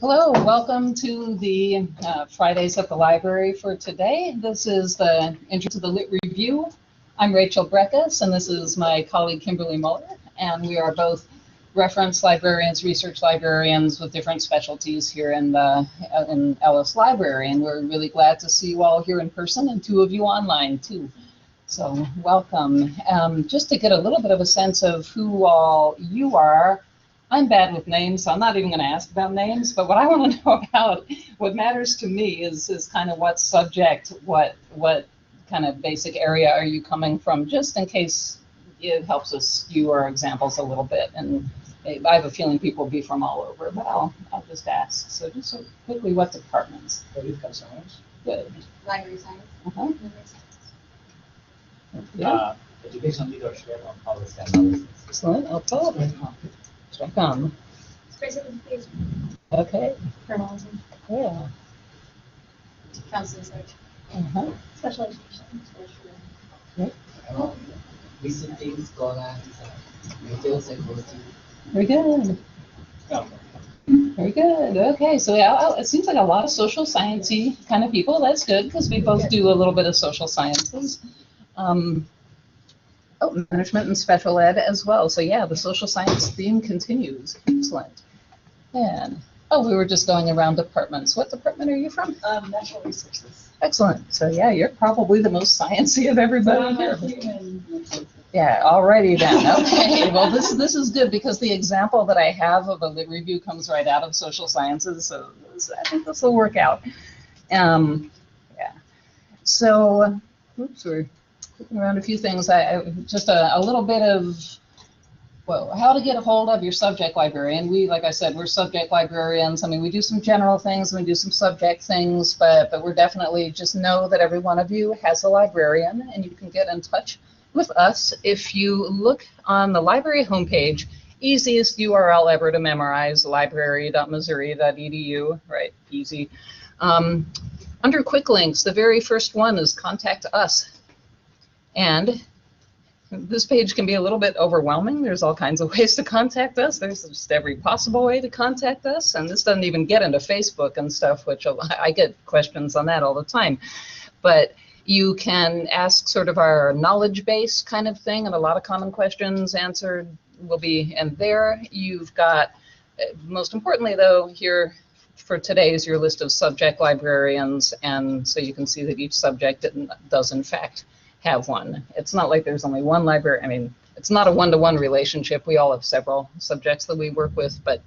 Hello, welcome to the Fridays at the Library for today. This is the intro to the Lit Review. I'm Rachel Brekhus, and this is my colleague Kimberly Moeller, and we are both reference librarians, research librarians with different specialties here in Ellis Library, and we're really glad to see you all here in person and two of you online too. So welcome. Just to get a little bit of a sense of who all you are, I'm bad with names, so I'm not even going to ask about names, but what I want to know about, what matters to me is kind of what subject, what kind of basic area are you coming from, just in case it helps us skew our examples a little bit. And I have a feeling people will be from all over, but I'll just ask. So just so quickly, what departments? Political science. Good. Library science. Uh-huh. Yeah. Education leadership and policy analysis. Excellent. Okay. Welcome. Specific Okay. journalism. Yeah. Council research. Uh-huh. Special education. Visiting scholars, retail psychology. Very good. Very good. Okay, so yeah, it seems like a lot of social sciencey kind of people. That's good because we both do a little bit of social sciences. Management and special ed as well. So yeah, the social science theme continues. Excellent. And we were just going around departments. What department are you from? Natural resources. Excellent. So yeah, you're probably the most sciencey of everybody here. Yeah, alrighty then. Okay. Well, this is good because the example that I have of a lit review comes right out of social sciences. So I think this will work out. Yeah. So, oops, we're looking around a few things. Just a little bit of, well, how to get a hold of your subject librarian. We, like I said, we're subject librarians. I mean, we do some general things and we do some subject things, but we're definitely, just know that every one of you has a librarian and you can get in touch with us if you look on the library homepage. Easiest URL ever to memorize, library.missouri.edu, right? Easy. Under quick links, the very first one is contact us. And this page can be a little bit overwhelming. There's all kinds of ways to contact us. There's just every possible way to contact us. And this doesn't even get into Facebook and stuff, which I get questions on that all the time. But you can ask sort of our knowledge base kind of thing, and a lot of common questions answered will be in there. You've got, most importantly though, here for today is your list of subject librarians, and so you can see that each subject does in fact have one. It's not like there's only one library. I mean, it's not a one-to-one relationship. We all have several subjects that we work with, but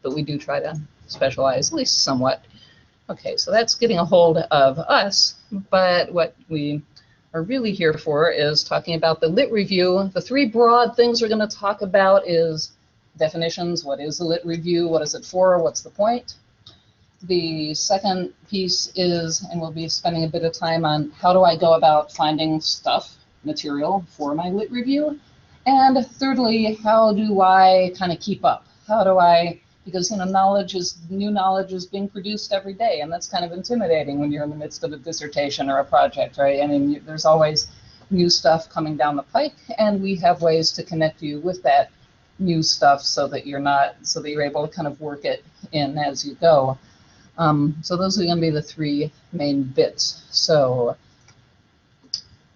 we do try to specialize at least somewhat. Okay, so that's getting a hold of us, but what we are really here for is talking about the lit review. The three broad things we're going to talk about is definitions. What is a lit review? What is it for? What's the point? The second piece is, and we'll be spending a bit of time on, how do I go about finding material for my lit review? And thirdly, how do I kind of keep up? How do I, because new knowledge is being produced every day, and that's kind of intimidating when you're in the midst of a dissertation or a project, right? I mean, there's always new stuff coming down the pike, and we have ways to connect you with that new stuff so that you're able to kind of work it in as you go. So those are going to be the three main bits. So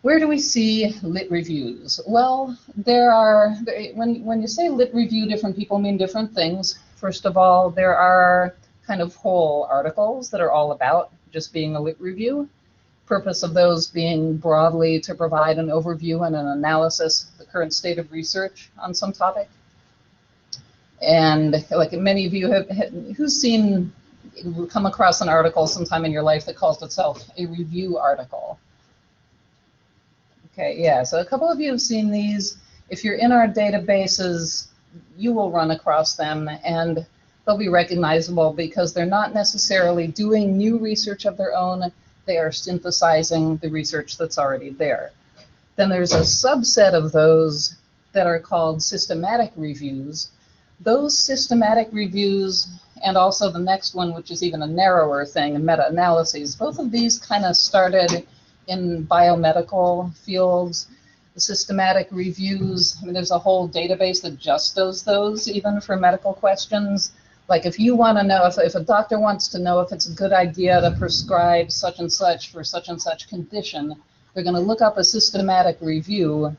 where do we see lit reviews? Well, there are, when you say lit review, different people mean different things. First of all, there are kind of whole articles that are all about just being a lit review. Purpose of those being broadly to provide an overview and an analysis of the current state of research on some topic. And like many of you who's come across an article sometime in your life that calls itself a review article? Okay, yeah, so a couple of you have seen these. If you're in our databases, you will run across them, and they'll be recognizable because they're not necessarily doing new research of their own. They are synthesizing the research that's already there. Then there's a subset of those that are called systematic reviews. Those systematic reviews, and also the next one, which is even a narrower thing, meta-analyses, both of these kind of started in biomedical fields. The systematic reviews, I mean, there's a whole database that just does those, even for medical questions. Like if you want to know, if a doctor wants to know if it's a good idea to prescribe such and such for such and such condition, they're going to look up a systematic review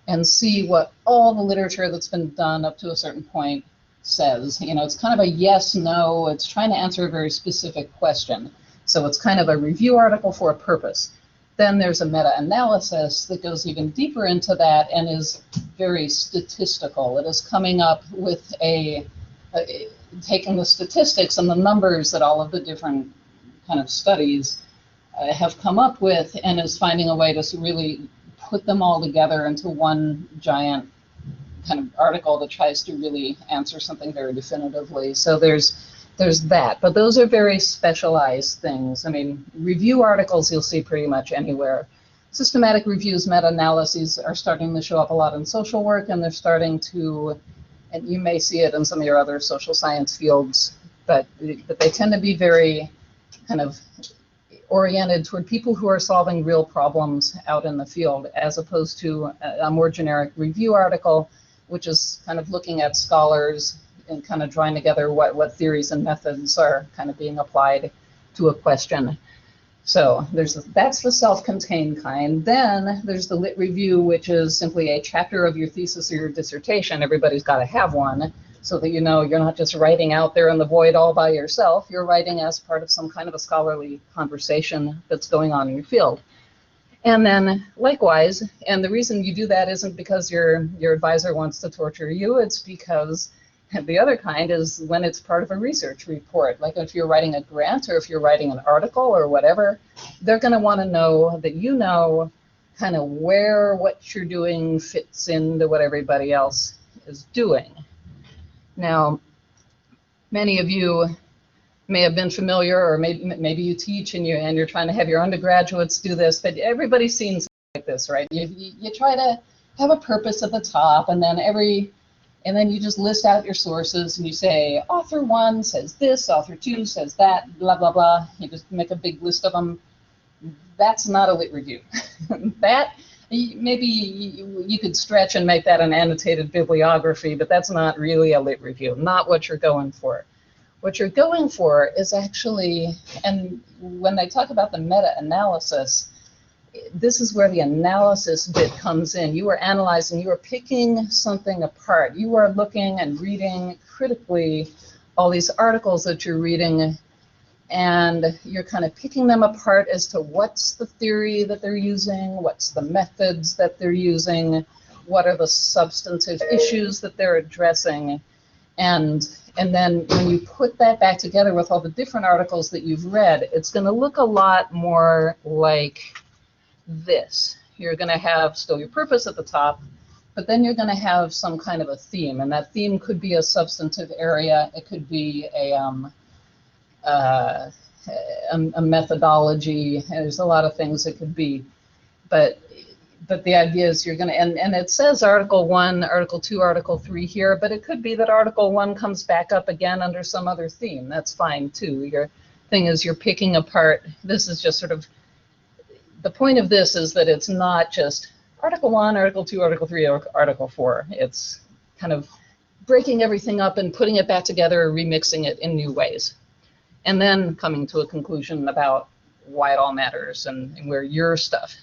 and see what all the literature that's been done up to a certain point says. You know, it's kind of a yes, no, it's trying to answer a very specific question. So it's kind of a review article for a purpose. Then there's a meta-analysis that goes even deeper into that and is very statistical. It is coming up with taking the statistics and the numbers that all of the different kind of studies have come up with, and is finding a way to really put them all together into one giant kind of article that tries to really answer something very definitively. So there's that, but those are very specialized things. I mean, review articles you'll see pretty much anywhere. Systematic reviews, meta-analyses are starting to show up a lot in social work, and they're starting to, and you may see it in some of your other social science fields, but they tend to be very kind of oriented toward people who are solving real problems out in the field, as opposed to a more generic review article, which is kind of looking at scholars and kind of drawing together what theories and methods are kind of being applied to a question. So that's the self-contained kind. Then there's the lit review, which is simply a chapter of your thesis or your dissertation. Everybody's got to have one, so that you know you're not just writing out there in the void all by yourself. You're writing as part of some kind of a scholarly conversation that's going on in your field. And then likewise, and the reason you do that isn't because your advisor wants to torture you, it's because the other kind is when it's part of a research report. Like if you're writing a grant or if you're writing an article or whatever, they're going to want to know that you know kind of where what you're doing fits into what everybody else is doing. Now, many of you may have been familiar, or maybe you teach and you're trying to have your undergraduates do this, but everybody's seen something like this, right? You try to have a purpose at the top, and then you just list out your sources, and you say, author 1 says this, author 2 says that, blah, blah, blah. You just make a big list of them. That's not a lit review. That, maybe you could stretch and make that an annotated bibliography, but that's not really a lit review, not what you're going for. What you're going for is actually, and when they talk about the meta-analysis, this is where the analysis bit comes in. You are analyzing, you are picking something apart. You are looking and reading critically all these articles that you're reading, and you're kind of picking them apart as to what's the theory that they're using, what's the methods that they're using, what are the substantive issues that they're addressing, and then when you put that back together with all the different articles that you've read, it's going to look a lot more like this. You're going to have still your purpose at the top, but then you're going to have some kind of a theme, and that theme could be a substantive area. It could be a methodology. There's a lot of things it could be, but the idea is you're going to, and it says Article 1, Article 2, Article 3 here, but it could be that Article 1 comes back up again under some other theme. That's fine too. Your thing is you're picking apart. This is just sort of, the point of this is that it's not just Article 1, Article 2, Article 3, or Article 4. It's kind of breaking everything up and putting it back together, remixing it in new ways. And then coming to a conclusion about why it all matters and where your stuff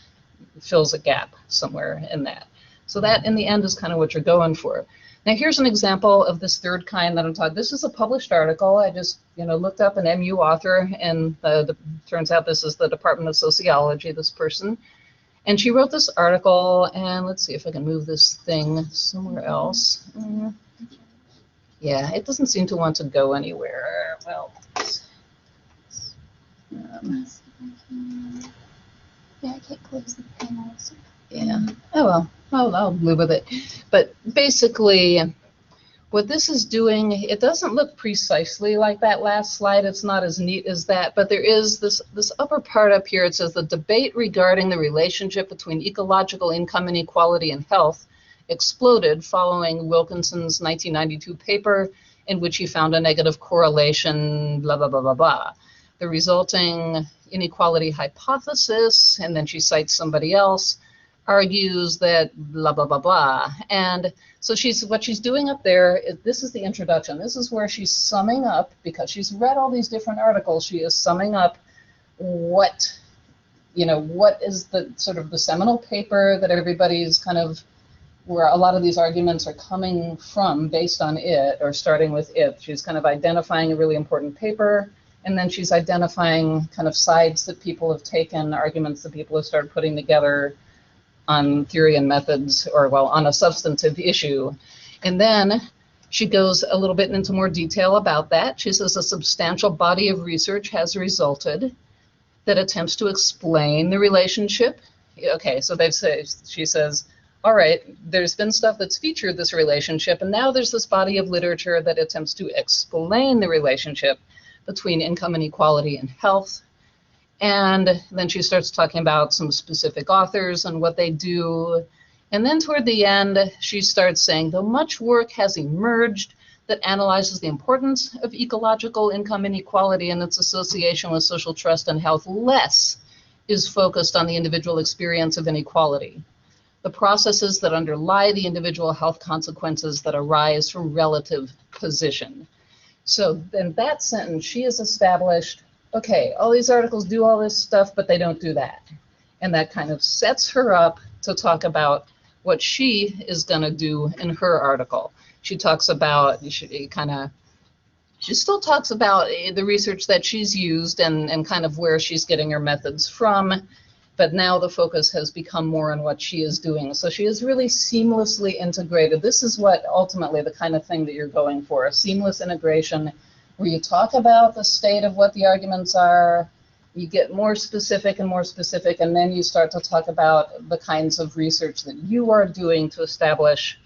fills a gap somewhere in that. So that, in the end, is kind of what you're going for. Now, here's an example of this third kind that I'm talking. This is a published article. I just, looked up an MU author, and turns out this is the Department of Sociology, this person. And she wrote this article, and let's see if I can move this thing somewhere else. Yeah, it doesn't seem to want to go anywhere. Well, Yeah, I can't close the panel. So. yeah. Oh well, I'll live with it. But basically, what this is doing, it doesn't look precisely like that last slide. It's not as neat as that, but there is this upper part up here. It says the debate regarding the relationship between ecological income inequality and health exploded following Wilkinson's 1992 paper in which he found a negative correlation, blah, blah, blah, blah, blah. The resulting inequality hypothesis, and then she cites somebody else, argues that blah, blah, blah, blah. And so what she's doing up there, this is the introduction. This is where she's summing up, because she's read all these different articles, she is summing up what is the sort of the seminal paper that everybody's kind of, where a lot of these arguments are coming from based on it, or starting with it. She's kind of identifying a really important paper, and then she's identifying kind of sides that people have taken, arguments that people have started putting together on theory and methods, or well, on a substantive issue. And then she goes a little bit into more detail about that. She says a substantial body of research has resulted that attempts to explain the relationship. Okay, so she says, all right, there's been stuff that's featured this relationship, and now there's this body of literature that attempts to explain the relationship between income inequality and health. And then she starts talking about some specific authors and what they do. And then toward the end, she starts saying, though much work has emerged that analyzes the importance of ecological income inequality and its association with social trust and health, less is focused on the individual experience of inequality, the processes that underlie the individual health consequences that arise from relative position. So in that sentence, she has established, okay, all these articles do all this stuff, but they don't do that. And that kind of sets her up to talk about what she is going to do in her article. She talks about, she still talks about the research that she's used and kind of where she's getting her methods from, but now the focus has become more on what she is doing. So she is really seamlessly integrated. This is what ultimately the kind of thing that you're going for, a seamless integration where you talk about the state of what the arguments are, you get more specific, and then you start to talk about the kinds of research that you are doing to establish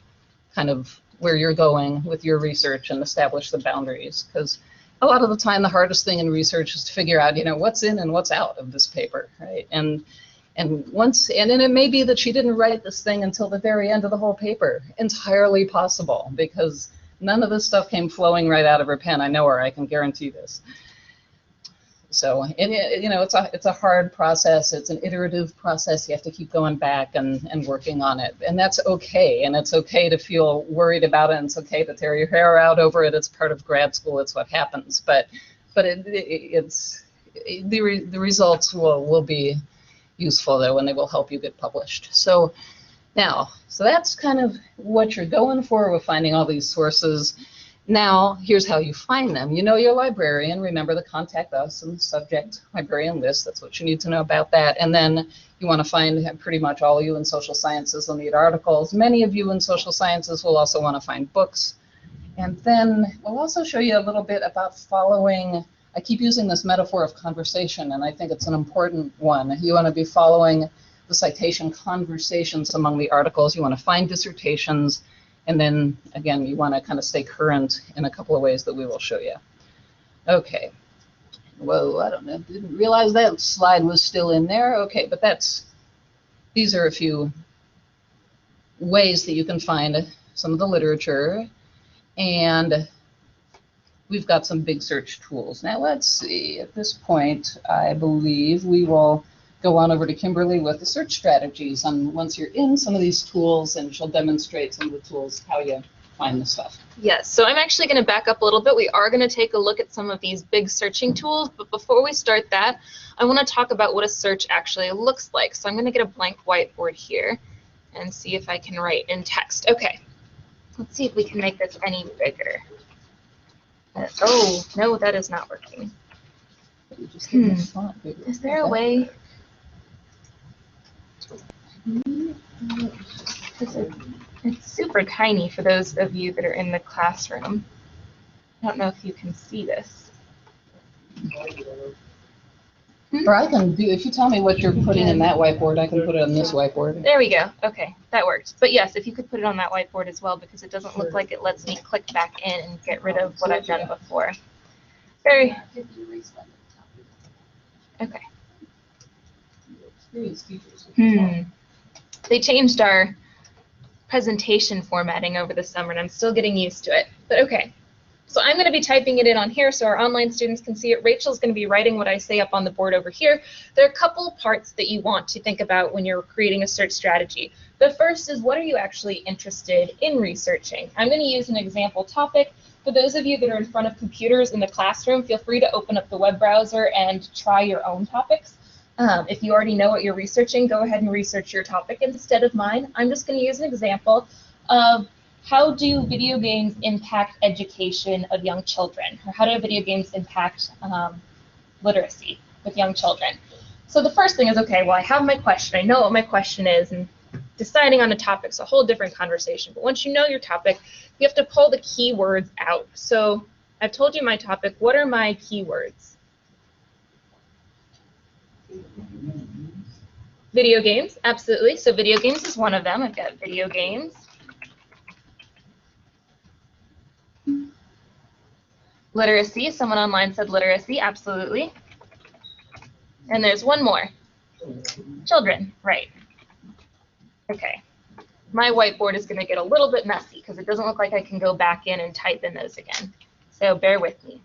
kind of where you're going with your research and establish the boundaries. Because a lot of the time, the hardest thing in research is to figure out, what's in and what's out of this paper, right? And then it may be that she didn't write this thing until the very end of the whole paper. Entirely possible, because none of this stuff came flowing right out of her pen. I know her, I can guarantee this. So, it's a hard process. It's an iterative process. You have to keep going back and working on it. And that's okay. And it's okay to feel worried about it. And it's okay to tear your hair out over it. It's part of grad school. It's what happens. But the results will be useful, though, and they will help you get published. So that's kind of what you're going for with finding all these sources. Now, here's how you find them. You know your librarian. Remember the contact us and subject librarian list. That's what you need to know about that. And then you want to find, pretty much all of you in social sciences will need articles. Many of you in social sciences will also want to find books. And then we'll also show you a little bit about following. I keep using this metaphor of conversation, and I think it's an important one. You want to be following the citation conversations among the articles. You want to find dissertations. And then, again, you want to kind of stay current in a couple of ways that we will show you. Okay. Whoa, I don't know. Didn't realize that slide was still in there. Okay, but these are a few ways that you can find some of the literature. And we've got some big search tools. Now, let's see. At this point, I believe we will go on over to Kimberly with the search strategies. And once you're in some of these tools, and she'll demonstrate some of the tools, how you find the stuff. Yes, so I'm actually going to back up a little bit. We are going to take a look at some of these big searching tools, but before we start that, I want to talk about what a search actually looks like. So I'm going to get a blank whiteboard here and see if I can write in text. Okay, let's see if we can make this any bigger. Oh, no, that is not working. Is there a way? It's super tiny for those of you that are in the classroom. I don't know if you can see this. Or I can do, if you tell me what you're putting in that whiteboard, I can put it on this whiteboard. There we go. Okay, that worked. But yes, if you could put it on that whiteboard as well, because it doesn't look like it lets me click back in and get rid of what I've done before. Very. Okay. They changed our presentation formatting over the summer, and I'm still getting used to it. But okay. So I'm going to be typing it in on here so our online students can see it. Rachel's going to be writing what I say up on the board over here. There are a couple parts that you want to think about when you're creating a search strategy. The first is, what are you actually interested in researching? I'm going to use an example topic. For those of you that are in front of computers in the classroom, feel free to open up the web browser and try your own topics. If you already know what you're researching, go ahead and research your topic instead of mine. I'm just going to use an example of how do video games impact education of young children, or how do video games impact literacy with young children. So the first thing is, okay, well, I have my question. I know what my question is, and deciding on a topic is a whole different conversation. But once you know your topic, you have to pull the keywords out. So I've told you my topic. What are my keywords? Video games, absolutely. So video games is one of them. I've got video games. Literacy, someone online said literacy, absolutely. And there's one more. Children, right. Okay. My whiteboard is going to get a little bit messy because it doesn't look like I can go back in and type in those again. So bear with me.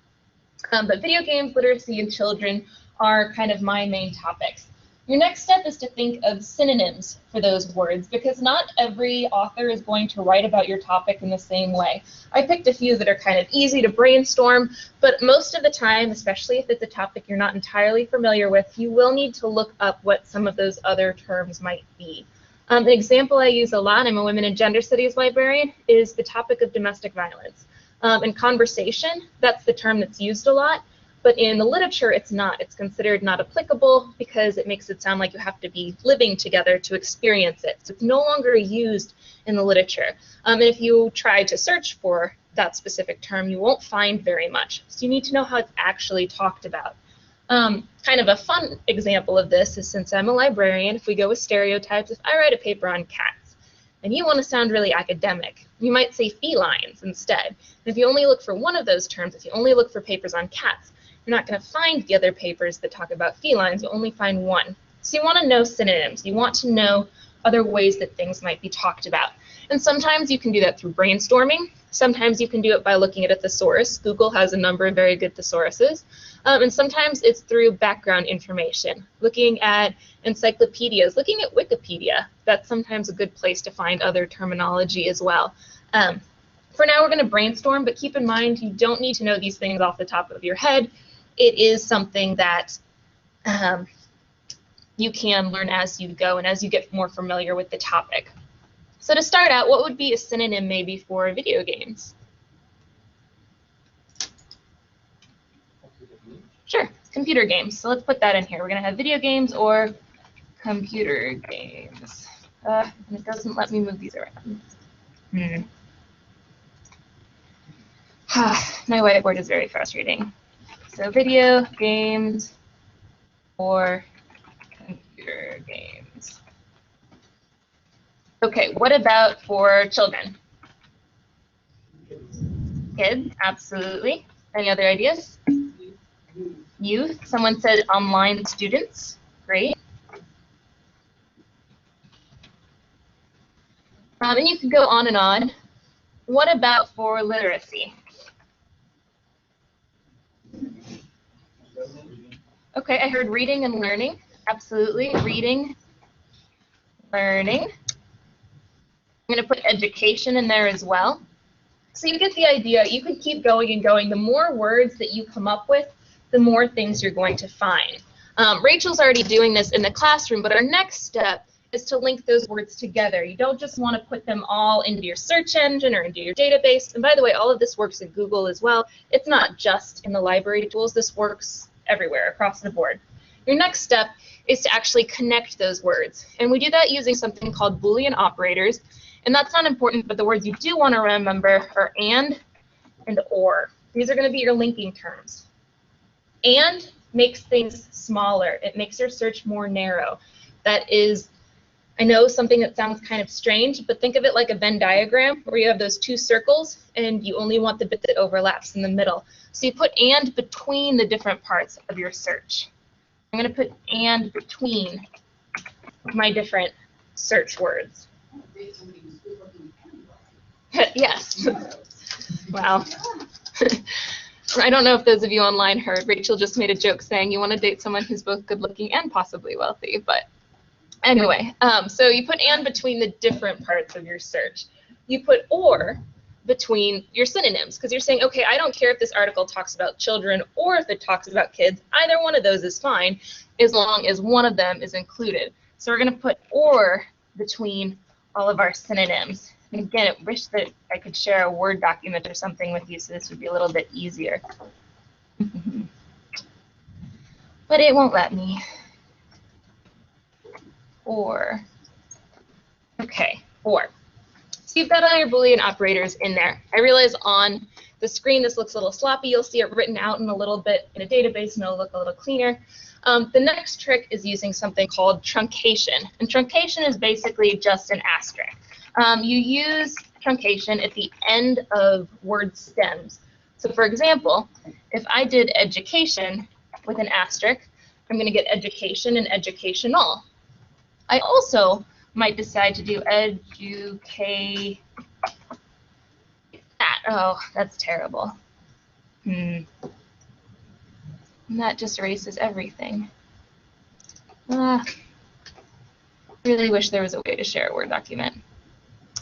But video games, literacy, and children are kind of my main topics. Your next step is to think of synonyms for those words, because not every author is going to write about your topic in the same way. I picked a few that are kind of easy to brainstorm, but most of the time, especially if it's a topic you're not entirely familiar with, you will need to look up what some of those other terms might be. An example I use a lot, I'm a women and gender studies librarian, is the topic of domestic violence. In conversation, that's the term that's used a lot. But in the literature, it's not. It's considered not applicable because it makes it sound like you have to be living together to experience it. So it's no longer used in the literature. And if you try to search for that specific term, you won't find very much. So you need to know how it's actually talked about. Kind of a fun example of this is, since I'm a librarian, if we go with stereotypes, if I write a paper on cats, and you want to sound really academic, you might say felines instead. And if you only look for one of those terms, if you only look for papers on cats, you're not going to find the other papers that talk about felines. You'll only find one. So you want to know synonyms. You want to know other ways that things might be talked about. And sometimes you can do that through brainstorming. Sometimes you can do it by looking at a thesaurus. Google has a number of very good thesauruses. And sometimes it's through background information, looking at encyclopedias, looking at Wikipedia. That's sometimes a good place to find other terminology as well. For now, we're going to brainstorm, but keep in mind you don't need to know these things off the top of your head. It is something that you can learn as you go and as you get more familiar with the topic. So to start out, what would be a synonym maybe for video games? Sure, computer games. So let's put that in here. We're going to have video games or computer games. And it doesn't let me move these around. My whiteboard is very frustrating. So video games or computer games. Okay, what about for children? Kids, absolutely. Any other ideas? Youth, someone said online students, great. And you could go on and on. What about for literacy? Okay, I heard reading and learning. Absolutely, reading, learning. I'm going to put education in there as well. So you get the idea. You could keep going and going. The more words that you come up with, the more things you're going to find. Rachel's already doing this in the classroom, but our next step is to link those words together. You don't just want to put them all into your search engine or into your database. And by the way, all of this works in Google as well. It's not just in the library tools. This works everywhere across the board. Your next step is to actually connect those words. And we do that using something called Boolean Operators. And that's not important, but the words you do want to remember are and or. These are going to be your linking terms. And makes things smaller. It makes your search more narrow. That is, I know, something that sounds kind of strange, but think of it like a Venn diagram where you have those two circles and you only want the bit that overlaps in the middle. So you put and between the different parts of your search. I'm going to put and between my different search words. Yes. Wow. I don't know if those of you online heard, Rachel just made a joke saying you want to date someone who's both good looking and possibly wealthy, but anyway, so you put and between the different parts of your search. You put or between your synonyms, because you're saying, okay, I don't care if this article talks about children or if it talks about kids, either one of those is fine, as long as one of them is included. So we're going to put or between all of our synonyms. And again, I wish that I could share a Word document or something with you so this would be a little bit easier. But it won't let me. Or. Okay, or. So you've got all your Boolean operators in there. I realize on the screen this looks a little sloppy. You'll see it written out in a little bit in a database and it'll look a little cleaner. The next trick is using something called truncation. And truncation is basically just an asterisk. You use truncation at the end of word stems. So for example, if I did education with an asterisk, I'm going to get education and educational. I also might decide to do educate that. Oh, that's terrible. And that just erases everything. Really wish there was a way to share a Word document.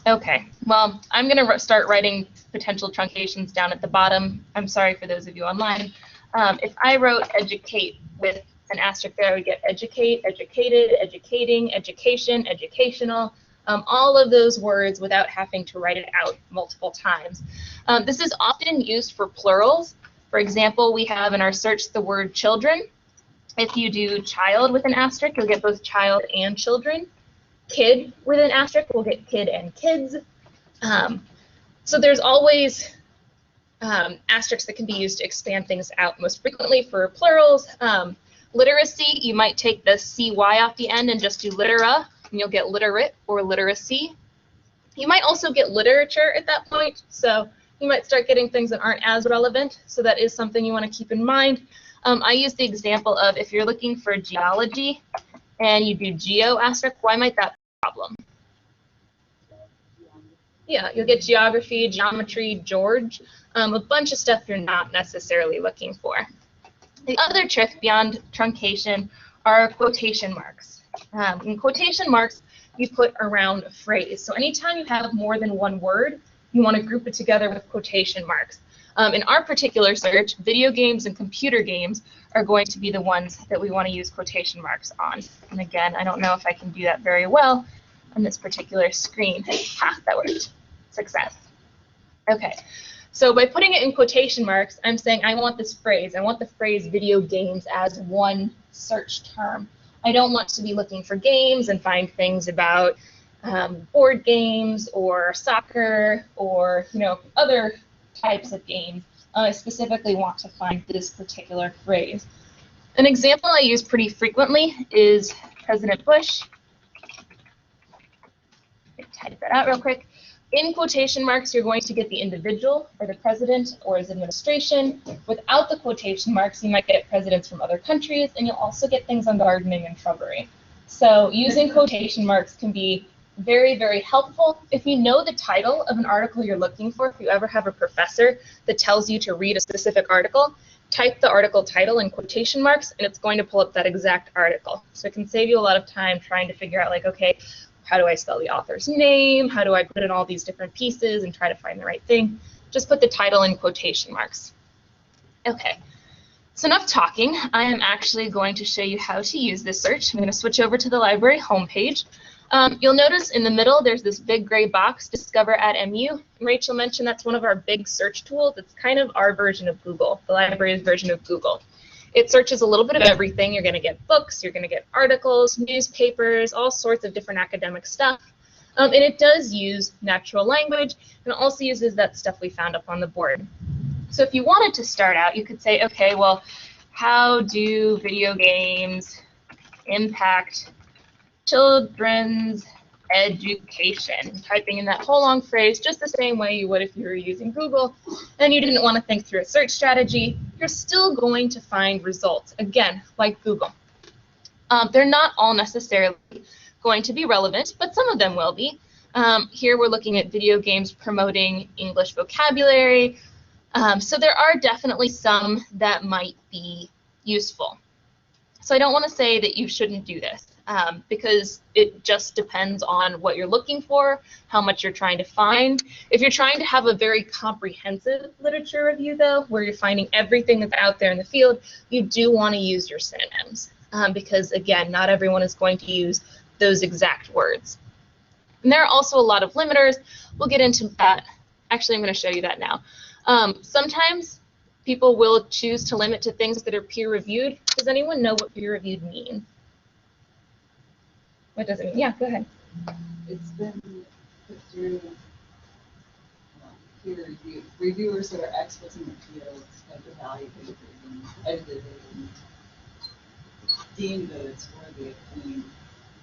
Okay, well, I'm going to start writing potential truncations down at the bottom. I'm sorry for those of you online. If I wrote educate with an asterisk there, I would get educate, educated, educating, education, educational, all of those words without having to write it out multiple times. This is often used for plurals. For example, we have in our search the word children. If you do child with an asterisk, you'll get both child and children. Kid with an asterisk, we'll get kid and kids. So there's always asterisks that can be used to expand things out most frequently for plurals. Literacy, you might take the CY off the end and just do litera, and you'll get literate or literacy. You might also get literature at that point, so you might start getting things that aren't as relevant, so that is something you want to keep in mind. I use the example of if you're looking for geology and you do geo asterisk, why might that be a problem? Yeah, you'll get geography, geometry, George, a bunch of stuff you're not necessarily looking for. The other trick beyond truncation are quotation marks. In quotation marks, you put around a phrase. So anytime you have more than one word, you want to group it together with quotation marks. In our particular search, video games and computer games are going to be the ones that we want to use quotation marks on. And again, I don't know if I can do that very well on this particular screen. Ha, that worked. Success. Okay, so by putting it in quotation marks, I'm saying I want this phrase. I want the phrase video games as one search term. I don't want to be looking for games and find things about board games or soccer or other types of games. I specifically want to find this particular phrase. An example I use pretty frequently is President Bush. Type that out real quick. In quotation marks, you're going to get the individual or the president or his administration. Without the quotation marks, you might get presidents from other countries, and you'll also get things on gardening and shrubbery. So using quotation marks can be very, very helpful. If you know the title of an article you're looking for, if you ever have a professor that tells you to read a specific article, type the article title in quotation marks, and it's going to pull up that exact article. So it can save you a lot of time trying to figure out, like, okay, how do I spell the author's name? How do I put in all these different pieces and try to find the right thing? Just put the title in quotation marks. Okay, so enough talking. I am actually going to show you how to use this search. I'm going to switch over to the library homepage. You'll notice in the middle there's this big gray box, Discover at MU. Rachel mentioned that's one of our big search tools. It's kind of our version of Google, the library's version of Google. It searches a little bit of everything. You're going to get books, you're going to get articles, newspapers, all sorts of different academic stuff. And it does use natural language, and it also uses that stuff we found up on the board. So if you wanted to start out, you could say, okay, well, how do video games impact children's education? Typing in that whole long phrase just the same way you would if you were using Google and you didn't want to think through a search strategy, you're still going to find results, again, like Google. They're not all necessarily going to be relevant, but some of them will be. Here we're looking at video games promoting English vocabulary. So there are definitely some that might be useful. So I don't want to say that you shouldn't do this because it just depends on what you're looking for, how much you're trying to find. If you're trying to have a very comprehensive literature review, though, where you're finding everything that's out there in the field, you do want to use your synonyms because, again, not everyone is going to use those exact words. And there are also a lot of limiters. We'll get into that. Actually, I'm going to show you that now. Sometimes people will choose to limit to things that are peer-reviewed. Does anyone know what peer-reviewed means? What does it mean? Yeah, go ahead. It's been put through peer review. Reviewers that are experts in the field have evaluated it and edited it and deemed that it's worthy of being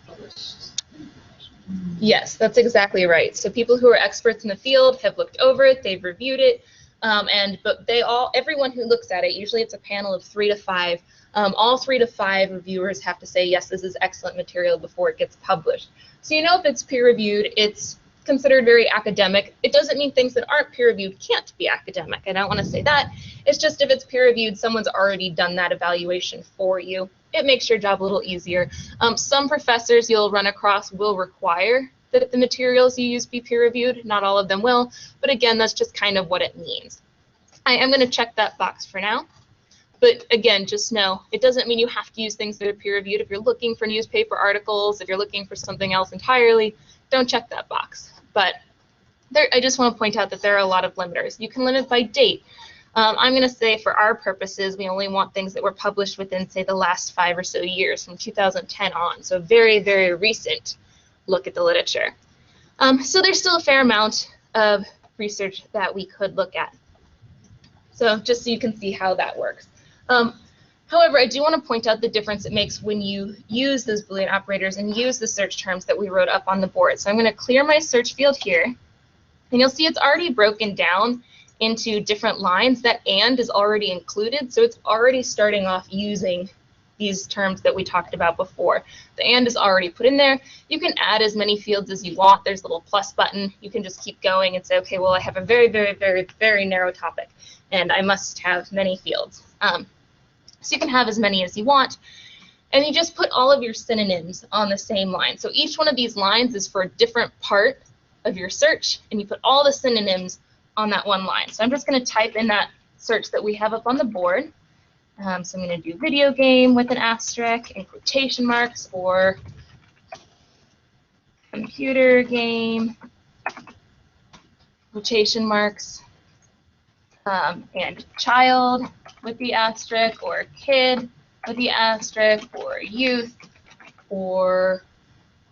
published in professional. Yes, that's exactly right. So people who are experts in the field have looked over it, they've reviewed it, but everyone who looks at it, usually it's a panel of 3 to 5. All 3 to 5 reviewers have to say, yes, this is excellent material before it gets published. So you know if it's peer-reviewed, it's considered very academic. It doesn't mean things that aren't peer-reviewed can't be academic. I don't want to say that. It's just if it's peer-reviewed, someone's already done that evaluation for you. It makes your job a little easier. Some professors you'll run across will require that the materials you use be peer-reviewed. Not all of them will, but again, that's just kind of what it means. I am going to check that box for now. But again, just know, it doesn't mean you have to use things that are peer-reviewed. If you're looking for newspaper articles, if you're looking for something else entirely, don't check that box. But I just want to point out that there are a lot of limiters. You can limit by date. I'm going to say for our purposes, we only want things that were published within, say, the last 5 or so years, from 2010 on. So very, very recent look at the literature. So there's still a fair amount of research that we could look at. So just so you can see how that works. However, I do want to point out the difference it makes when you use those Boolean operators and use the search terms that we wrote up on the board. So I'm going to clear my search field here, and you'll see it's already broken down into different lines. That and is already included, so it's already starting off using these terms that we talked about before. The and is already put in there. You can add as many fields as you want. There's a little plus button. You can just keep going and say, okay, well, I have a very, very, very, very narrow topic, and I must have many fields. So you can have as many as you want, and you just put all of your synonyms on the same line. So each one of these lines is for a different part of your search, and you put all the synonyms on that one line. So I'm just going to type in that search that we have up on the board. So I'm going to do video game with an asterisk and quotation marks, or computer game, quotation marks, and child with the asterisk, or kid with the asterisk, or youth, or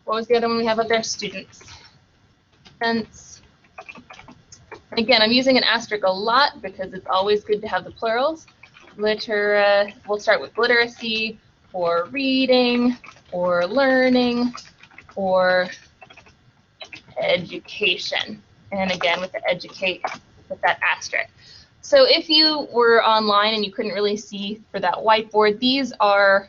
what was the other one we have up there? Students. Sense. Again, I'm using an asterisk a lot because it's always good to have the plurals. We'll start with literacy, or reading, or learning, or education. And again, with the educate, with that asterisk. So if you were online and you couldn't really see for that whiteboard, these are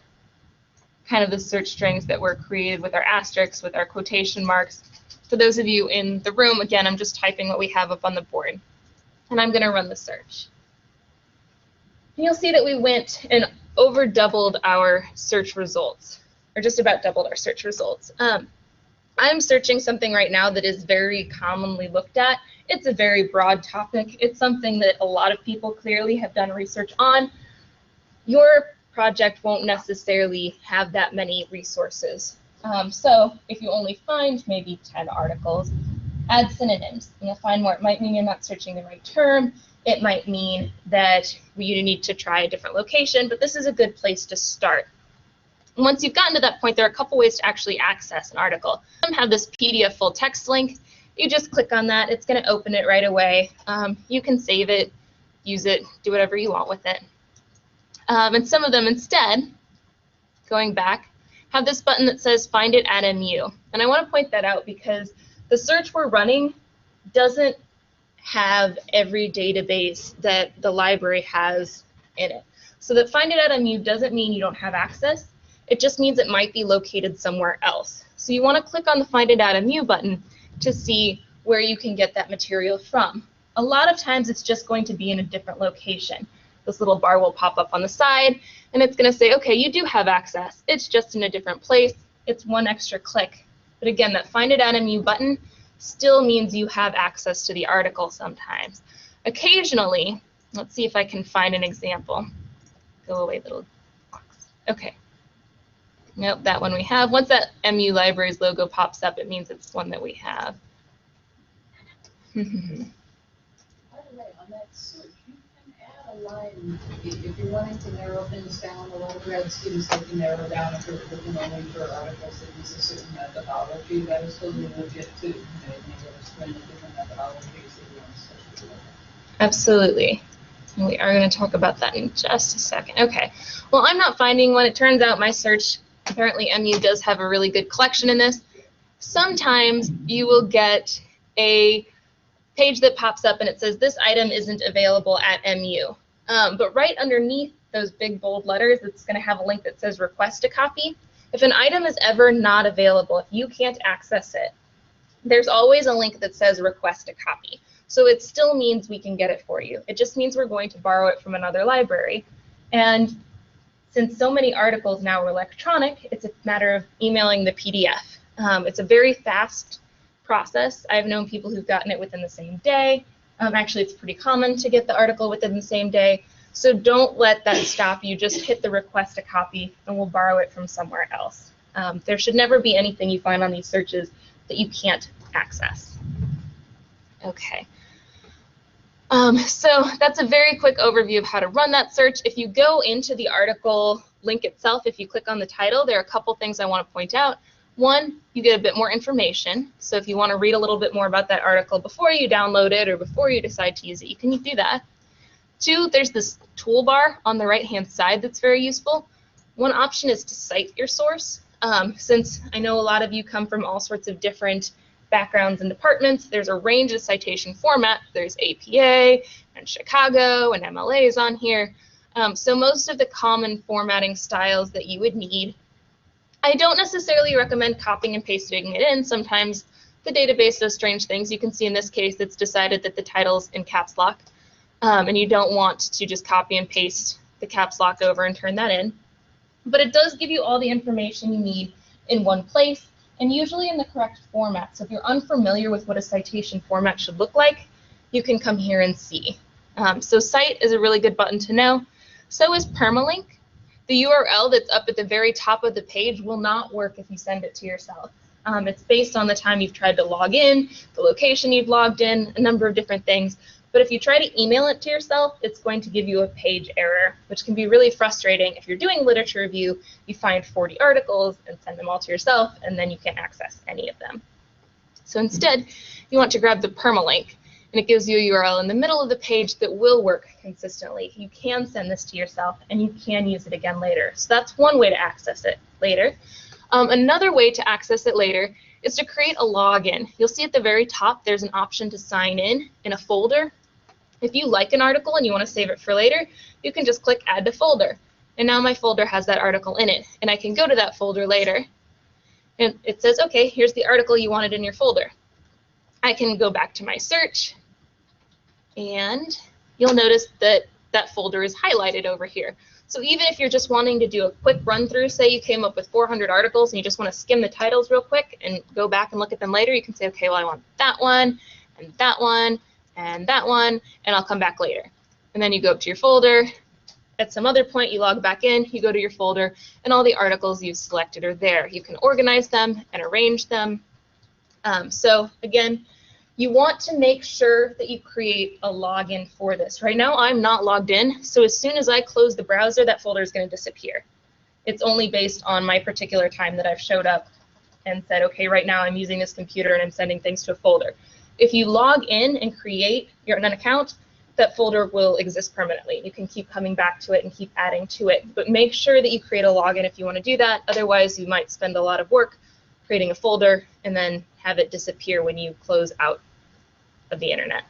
kind of the search strings that were created with our asterisks, with our quotation marks. For those of you in the room, again, I'm just typing what we have up on the board. And I'm going to run the search. And you'll see that we went and over doubled our search results, or just about doubled our search results. I'm searching something right now that is very commonly looked at. It's a very broad topic. It's something that a lot of people clearly have done research on. Your project won't necessarily have that many resources. So if you only find maybe 10 articles, add synonyms. And you'll find more. It might mean you're not searching the right term. It might mean that you need to try a different location, but this is a good place to start. Once you've gotten to that point, there are a couple ways to actually access an article. Some have this PDF full text link. You just click on that. It's going to open it right away. You can save it, use it, do whatever you want with it. And some of them instead, going back, have this button that says Find It at MU. And I want to point that out because the search we're running doesn't have every database that the library has in it. So that Find It at MU doesn't mean you don't have access. It just means it might be located somewhere else. So you want to click on the Find It at MU button to see where you can get that material from. A lot of times it's just going to be in a different location. This little bar will pop up on the side, and it's going to say, okay, you do have access. It's just in a different place. It's one extra click. But again, that Find It at MU button still means you have access to the article sometimes. Occasionally, let's see if I can find an example. Go away, little box. Okay. Nope, that one we have. Once that MU Libraries logo pops up, it means it's one that we have. By the way, on that search, you can add a line, if you're wanting to narrow things down, a lot of grad students like to narrow down if they're looking only for articles that use a certain methodology. That is totally legit too. They may explain a different methodology if you want to switch it. Absolutely. And we are going to talk about that in just a second. Okay. Well, I'm not finding one. It turns out my search, apparently MU does have a really good collection in this. Sometimes you will get a page that pops up and it says this item isn't available at MU. But right underneath those big bold letters, it's going to have a link that says request a copy. If an item is ever not available, if you can't access it, there's always a link that says request a copy. So it still means we can get it for you. It just means we're going to borrow it from another library. And since so many articles now are electronic, it's a matter of emailing the PDF. It's a very fast process. I've known people who've gotten it within the same day. Actually, it's pretty common to get the article within the same day. So don't let that stop you. Just hit the request a copy and we'll borrow it from somewhere else. There should never be anything you find on these searches that you can't access. Okay. So that's a very quick overview of how to run that search. If you go into the article link itself, if you click on the title, there are a couple things I want to point out. One, you get a bit more information. So if you want to read a little bit more about that article before you download it or before you decide to use it, you can do that. Two, there's this toolbar on the right-hand side that's very useful. One option is to cite your source. Since I know a lot of you come from all sorts of different backgrounds and departments, there's a range of citation format. There's APA and Chicago and MLAs on here. So most of the common formatting styles that you would need. I don't necessarily recommend copying and pasting it in. Sometimes the database does strange things. You can see in this case it's decided that the title's in caps lock, and you don't want to just copy and paste the caps lock over and turn that in. But it does give you all the information you need in one place, and usually in the correct format. So if you're unfamiliar with what a citation format should look like, you can come here and see. So cite is a really good button to know. So is permalink. The URL that's up at the very top of the page will not work if you send it to yourself. It's based on the time you've tried to log in, the location you've logged in, a number of different things. But if you try to email it to yourself, it's going to give you a page error, which can be really frustrating. If you're doing literature review, you find 40 articles and send them all to yourself, and then you can't access any of them. So instead, you want to grab the permalink, and it gives you a URL in the middle of the page that will work consistently. You can send this to yourself, and you can use it again later. So that's one way to access it later. Another way to access it later is to create a login. You'll see at the very top there's an option to sign in a folder. If you like an article and you want to save it for later, you can just click Add to Folder. And now my folder has that article in it, and I can go to that folder later. And it says, okay, here's the article you wanted in your folder. I can go back to my search, and you'll notice that that folder is highlighted over here. So even if you're just wanting to do a quick run through, say you came up with 400 articles and you just want to skim the titles real quick and go back and look at them later, you can say, okay, well, I want that one, and that one, and that one, and I'll come back later. And then you go up to your folder. At some other point, you log back in, you go to your folder, and all the articles you've selected are there. You can organize them and arrange them. So again, you want to make sure that you create a login for this. Right now, I'm not logged in, so as soon as I close the browser, that folder is going to disappear. It's only based on my particular time that I've showed up and said, okay, right now I'm using this computer and I'm sending things to a folder. If you log in and create an account, that folder will exist permanently. You can keep coming back to it and keep adding to it, but make sure that you create a login if you want to do that. Otherwise, you might spend a lot of work creating a folder and then have it disappear when you close out of the internet.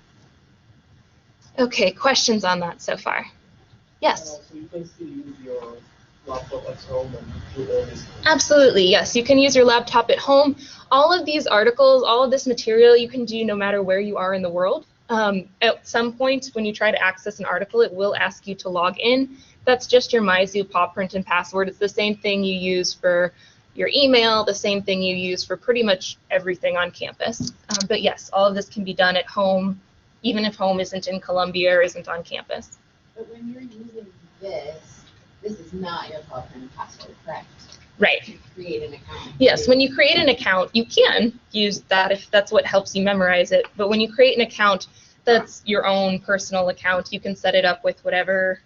Okay, questions on that so far? Yes? So you can still use your laptop at home and do all this? Absolutely, yes. You can use your laptop at home. All of these articles, all of this material you can do no matter where you are in the world. At some point, when you try to access an article, it will ask you to log in. That's just your MyZoo paw print and password. It's the same thing you use for your email, the same thing you use for pretty much everything on campus. But yes, all of this can be done at home, even if home isn't in Columbia or isn't on campus. But when you're using this is not your paw print and password, correct? Right. You create an account. Yes, when you create an account, you can use that if that's what helps you memorize it. But when you create an account, that's your own personal account. You can set it up with whatever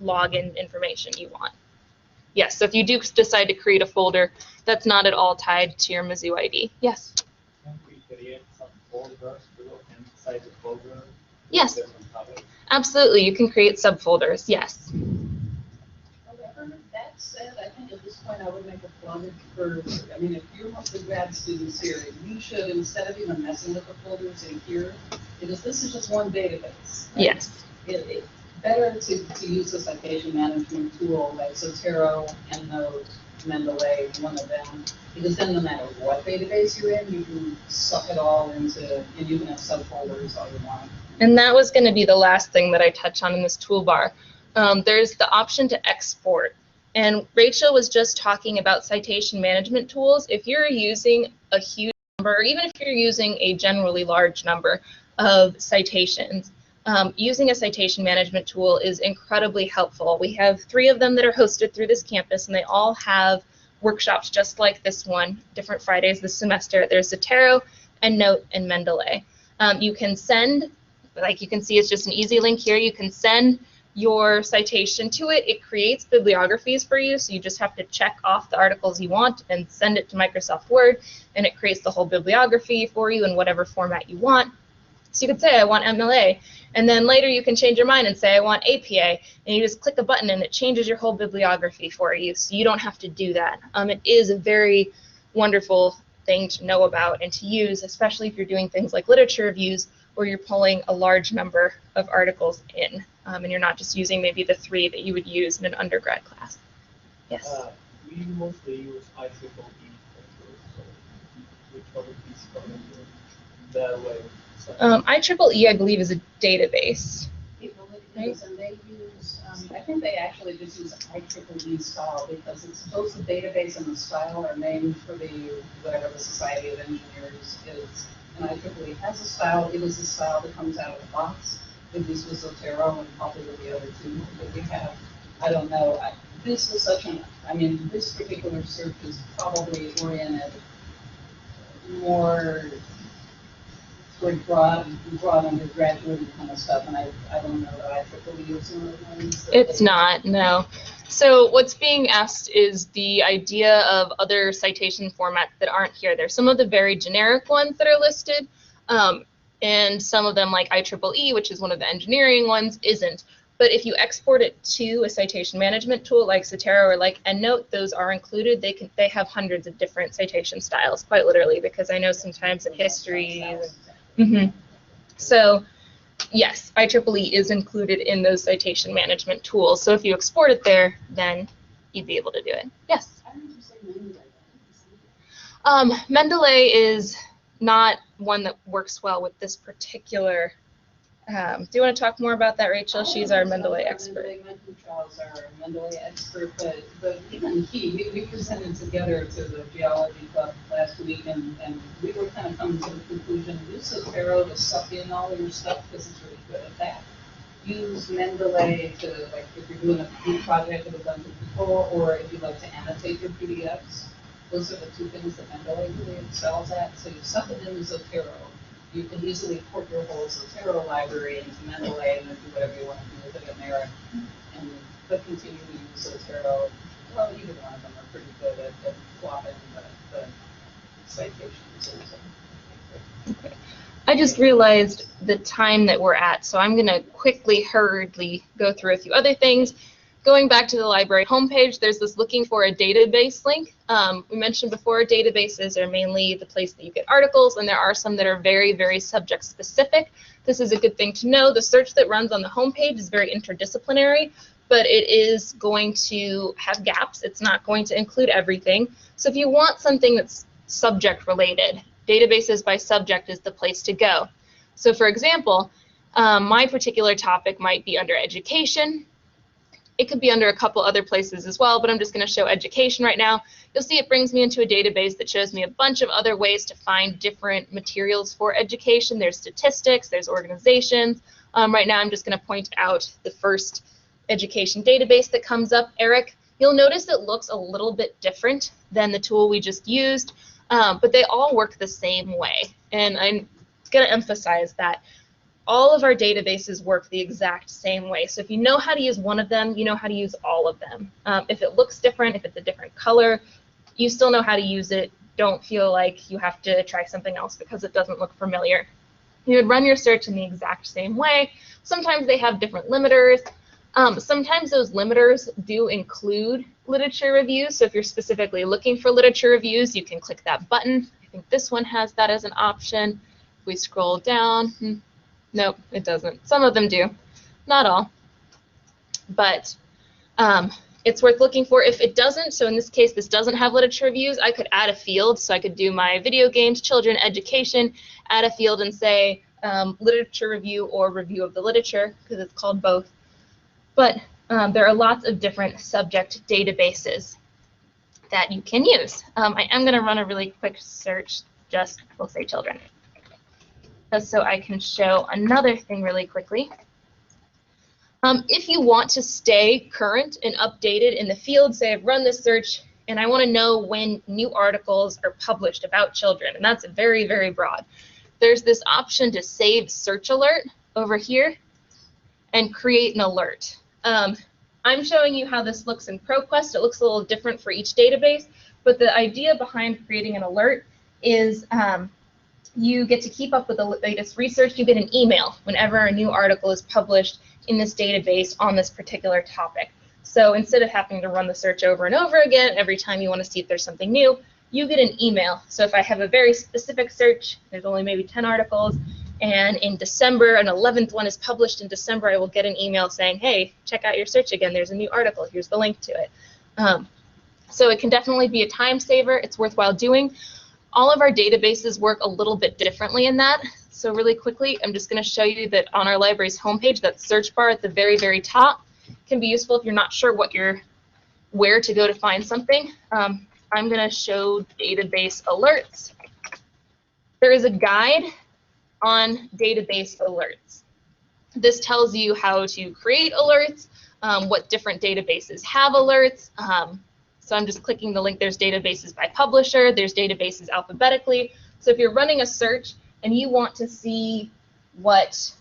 login information you want. Yes, so if you do decide to create a folder, that's not at all tied to your Mizzou ID. Yes? Can we create some folders inside the folder? Yes, Different topics? absolutely. You can create subfolders. Yes. However, that said, I think at this point I would make a plug for, I mean, if you're mostly grad students here, you should, instead of even messing with the folders in here, because this is just one database. Right? Yes. It better to use the citation management tool like Zotero, EndNote, Mendeley, one of them, because then no matter what database you're in, you can suck it all into, and you can have subfolders all you want. And that was going to be the last thing that I touch on in this toolbar. There's the option to export. And Rachel was just talking about citation management tools. If you're using a huge number, or even if you're using a generally large number of citations, using a citation management tool is incredibly helpful. We have 3 of them that are hosted through this campus, and they all have workshops just like this one, different Fridays this semester. There's Zotero, EndNote, and Mendeley. You can send, like you can see, it's just an easy link here. You can send your citation to it. It creates bibliographies for you, so you just have to check off the articles you want and send it to Microsoft Word, and it creates the whole bibliography for you in whatever format you want. So you could say, I want MLA, and then later you can change your mind and say, I want APA, and you just click a button and it changes your whole bibliography for you, so you don't have to do that. It is a very wonderful thing to know about and to use, especially if you're doing things like literature reviews, where you're pulling a large number of articles in, and you're not just using maybe the 3 that you would use in an undergrad class. Yes? We mostly use IEEE filters, so which one of these come into that way? So, IEEE, I believe, is a database. And they use, I think they actually just use IEEE style because it's both the database and the style are named for the, whatever the Society of Engineers is. And IEEE has a style, it is a style that comes out of the box. At least with Zotero and probably with the other 2 that we have. I don't know. This is such an, I mean, this particular search is probably oriented more toward broad undergraduate kind of stuff, and I don't know that IEEE is one of the ones. It's not, no. So what's being asked is the idea of other citation formats that aren't here. There's some of the very generic ones that are listed, and some of them like IEEE, which is one of the engineering ones, isn't. But if you export it to a citation management tool like Zotero or like EndNote, those are included. They have hundreds of different citation styles, quite literally, because I know sometimes in history. So yes, IEEE is included in those citation management tools. So if you export it there, then you'd be able to do it. Yes? I heard you say Mendeley. Mendeley is not one that works well with this particular. Do you want to talk more about that, Rachel? She's our Mendeley expert. Charles, our Mendeley expert, but even we presented together to the geology club last week, and we were kind of coming to the conclusion, use Zotero to suck in all your stuff because it's really good at that. Use Mendeley to, like, if you're doing a group project with a bunch of people, or if you like to annotate your PDFs. Those are the 2 things that Mendeley really excels at. So you suck it into Zotero. You can easily port your whole Zotero library into Mendeley and then do whatever you want to do with it in there. But continue to use Zotero. Well, either one of them are pretty good at flopping the citations. Okay. I just realized the time that we're at, so I'm going to quickly, hurriedly go through a few other things. Going back to the library homepage, there's this looking for a database link. We mentioned before, databases are mainly the place that you get articles, and there are some that are very, very subject specific. This is a good thing to know. The search that runs on the homepage is very interdisciplinary, but it is going to have gaps. It's not going to include everything. So if you want something that's subject related, databases by subject is the place to go. So for example, My particular topic might be under education. It could be under a couple other places as well, but I'm just going to show education right now. You'll see it brings me into a database that shows me a bunch of other ways to find different materials for education. There's statistics, there's organizations. Right now I'm just going to point out the first education database that comes up, Eric. You'll notice it looks a little bit different than the tool we just used, but they all work the same way. And I'm going to emphasize that all of our databases work the exact same way. So if you know how to use one of them, you know how to use all of them. If it looks different, if it's a different color, you still know how to use it. Don't feel like you have to try something else because it doesn't look familiar. You would run your search in the exact same way. Sometimes they have different limiters. Sometimes those limiters do include literature reviews. So if you're specifically looking for literature reviews, you can click that button. I think this one has that as an option. If we scroll down, nope, it doesn't. Some of them do, not all. But it's worth looking for. If it doesn't, so in this case, this doesn't have literature reviews, I could add a field. So I could do my video games, children, education, add a field and say literature review or review of the literature, because it's called both. But there are lots of different subject databases that you can use. I am going to run a really quick search, just we'll say children, just so I can show another thing really quickly. If you want to stay current and updated in the field, say I've run this search and I want to know when new articles are published about children, and that's very, very broad. There's this option to save search alert over here and create an alert. I'm showing you how this looks in ProQuest. It looks a little different for each database, but the idea behind creating an alert is you get to keep up with the latest research. You get an email whenever a new article is published in this database on this particular topic. So instead of having to run the search over and over again every time you want to see if there's something new, you get an email. So if I have a very specific search, there's only maybe 10 articles, and in December, an 11th one is published in December, I will get an email saying, hey, check out your search again. There's a new article. Here's the link to it. So it can definitely be a time saver. It's worthwhile doing. All of our databases work a little bit differently in that. So really quickly, I'm just going to show you that on our library's homepage, that search bar at the very, very top can be useful if you're not sure where to go to find something. I'm going to show database alerts. There is a guide on database alerts. This tells you how to create alerts, what different databases have alerts. So I'm just clicking the link. There's databases by publisher. There's databases alphabetically. So if you're running a search and you want to see what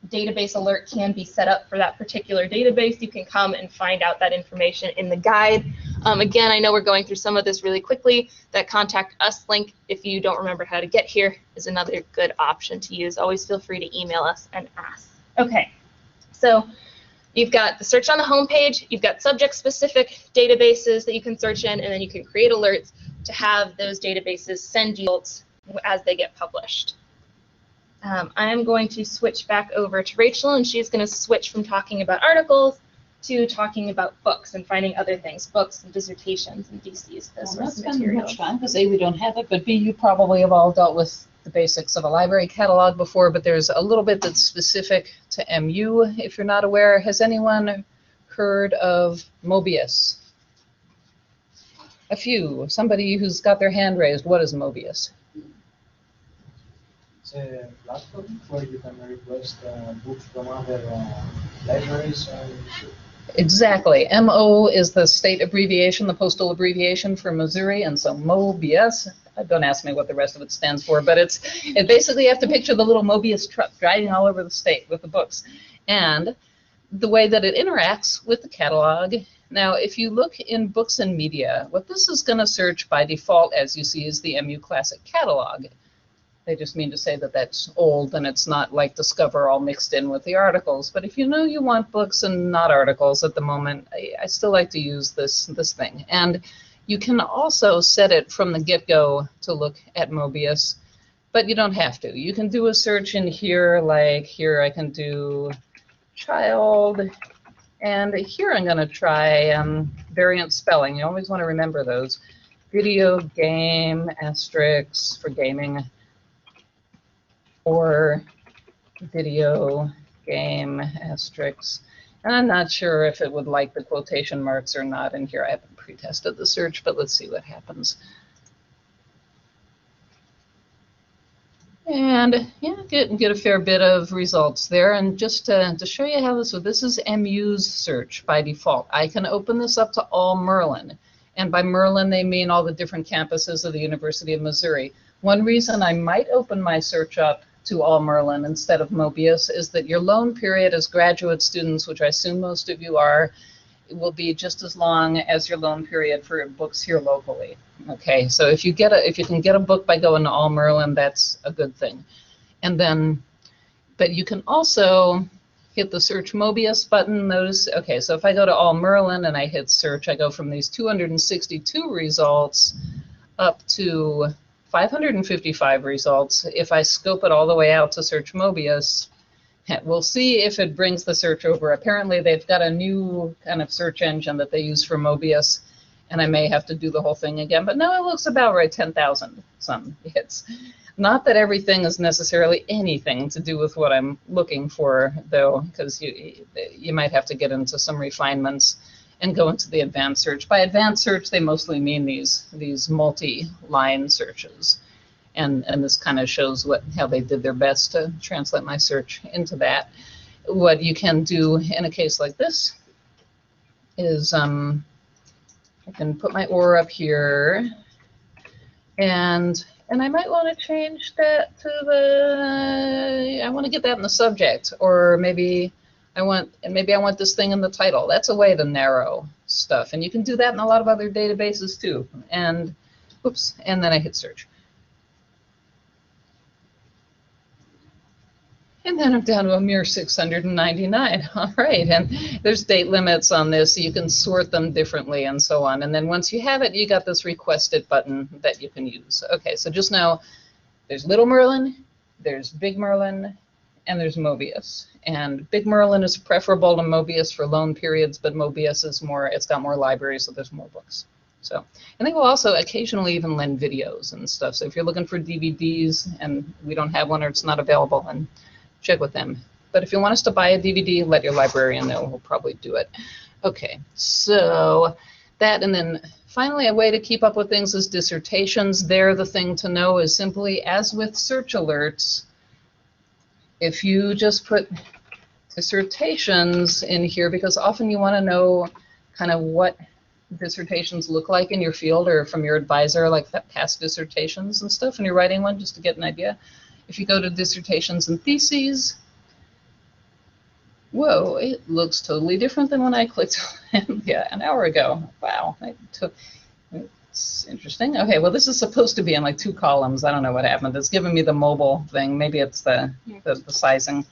database alert can be set up for that particular database, you can come and find out that information in the guide. Again, I know we're going through some of this really quickly. That Contact Us link, if you don't remember how to get here, is another good option to use. Always feel free to email us and ask. Okay, so you've got the search on the home page, you've got subject-specific databases that you can search in, and then you can create alerts to have those databases send you alerts as they get published. I am going to switch back over to Rachel, and she's going to switch from talking about articles to talking about books and finding other things, books and dissertations and theses, those sorts of materials. Much time because A, we don't have it, but B, you probably have all dealt with the basics of a library catalog before, but there's a little bit that's specific to MU. If you're not aware, has anyone heard of MOBIUS? A few. Somebody who's got their hand raised. What is MOBIUS? It's a platform where you can request books from other libraries. Exactly. MO is the state abbreviation, the postal abbreviation for Missouri, and so MOBIUS. Don't ask me what the rest of it stands for, but it basically, you have to picture the little Mobius truck driving all over the state with the books. And the way that it interacts with the catalog. Now, if you look in books and media, what this is going to search by default, as you see, is the MU Classic catalog. They just mean to say that that's old and it's not like Discover all mixed in with the articles. But if you know you want books and not articles at the moment, I still like to use this thing. And you can also set it from the get-go to look at MOBIUS, but you don't have to. You can do a search in here, like here I can do child, and here I'm going to try variant spelling. You always want to remember those. Video game, asterisks for gaming, or video game asterisks. And I'm not sure if it would like the quotation marks or not in here. I haven't pre-tested the search, but let's see what happens. And yeah, get a fair bit of results there. And just to show you how this is MU's search by default. I can open this up to all Merlin. And by Merlin, they mean all the different campuses of the University of Missouri. One reason I might open my search up to all Merlin instead of MOBIUS is that your loan period as graduate students, which I assume most of you are, will be just as long as your loan period for books here locally. Okay, so if you can get a book by going to all Merlin, that's a good thing. And then, but you can also hit the search MOBIUS button. Notice, okay, so if I go to all Merlin and I hit search, I go from these 262 results up to 555 results. If I scope it all the way out to search MOBIUS, we'll see if it brings the search over. Apparently they've got a new kind of search engine that they use for MOBIUS, and I may have to do the whole thing again. But no, it looks about right, 10,000 some hits. Not that everything is necessarily anything to do with what I'm looking for, though, because you might have to get into some refinements and go into the advanced search. By advanced search, they mostly mean these multi-line searches. And this kind of shows how they did their best to translate my search into that. What you can do in a case like this is I can put my OR up here, and I might want to change that to I want to get that in the subject, or maybe I want this thing in the title. That's a way to narrow stuff, and you can do that in a lot of other databases too. And oops, and then I hit search. And then I'm down to a mere 699. All right, and there's date limits on this, so you can sort them differently and so on. And then once you have it, you got this request it button that you can use. Okay, so just now, there's Little Merlin, there's Big Merlin, and there's MOBIUS. And Big Merlin is preferable to MOBIUS for loan periods, but MOBIUS is it's got more libraries, so there's more books. So, and they will also occasionally even lend videos and stuff. So if you're looking for DVDs and we don't have one or it's not available, and check with them. But if you want us to buy a DVD, let your librarian know. We'll probably do it. Okay, so that, and then finally a way to keep up with things is dissertations. There, the thing to know is simply, as with search alerts, if you just put dissertations in here, because often you want to know kind of what dissertations look like in your field or from your advisor, like past dissertations and stuff, and you're writing one just to get an idea. If you go to dissertations and theses, whoa, it looks totally different than when I clicked on it an hour ago. Wow, it's interesting. Okay, well, this is supposed to be in like 2 columns. I don't know what happened. It's giving me the mobile thing. Maybe it's the sizing.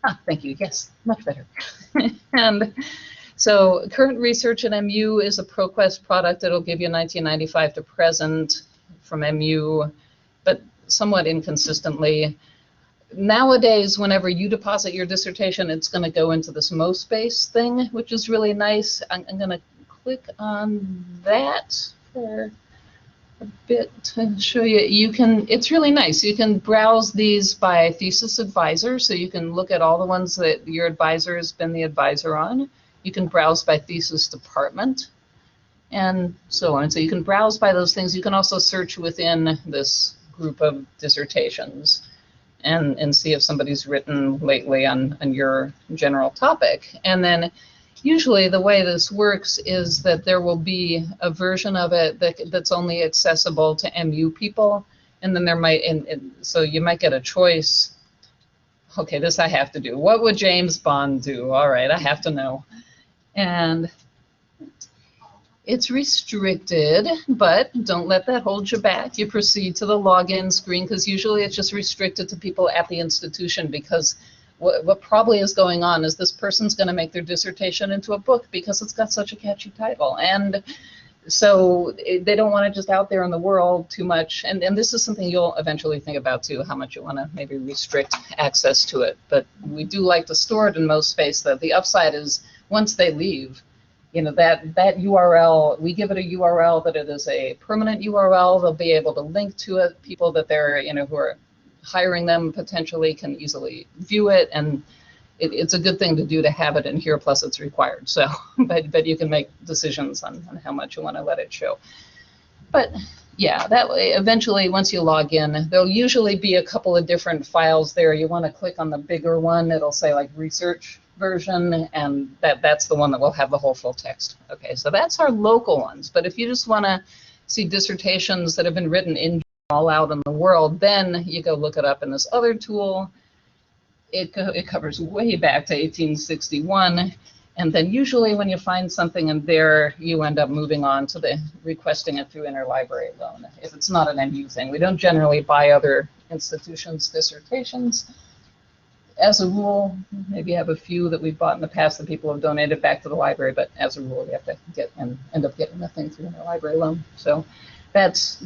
Ah, thank you. Yes, much better. And so current research at MU is a ProQuest product. It'll give you 1995 to present from MU, but somewhat inconsistently. Nowadays, whenever you deposit your dissertation, it's going to go into this MoSpace thing, which is really nice. I'm going to click on that for a bit to show you. It's really nice. You can browse these by thesis advisor, so you can look at all the ones that your advisor has been the advisor on. You can browse by thesis department, and so on. So you can browse by those things. You can also search within this group of dissertations and see if somebody's written lately on your general topic. And then usually the way this works is that there will be a version of it that's only accessible to MU people, and then there might, so you might get a choice. Okay, this I have to do. What would James Bond do? All right, I have to know. And it's restricted, but don't let that hold you back. You proceed to the login screen, because usually it's just restricted to people at the institution, because what probably is going on is this person's going to make their dissertation into a book because it's got such a catchy title. And so they don't want it just out there in the world too much. And this is something you'll eventually think about too, how much you want to maybe restrict access to it. But we do like to store it in MoSpace. The upside is once they leave, you know, that URL, we give it a URL that it is a permanent URL. They'll be able to link to it. People that they're, you know, who are hiring them potentially can easily view it, and it's a good thing to do to have it in here, plus it's required. So, but you can make decisions on how much you want to let it show. But yeah, that way, eventually, once you log in, there'll usually be a couple of different files there. You want to click on the bigger one. It'll say like research version, and that's the one that will have the whole full text. Okay, so that's our local ones. But if you just want to see dissertations that have been written in all out in the world, then you go look it up in this other tool. It covers way back to 1861. And then usually when you find something in there, you end up moving on to the requesting it through interlibrary loan. If it's not an MU thing, we don't generally buy other institutions' dissertations. As a rule, maybe have a few that we've bought in the past that people have donated back to the library, but as a rule, we have to get and end up getting the thing through interlibrary loan. So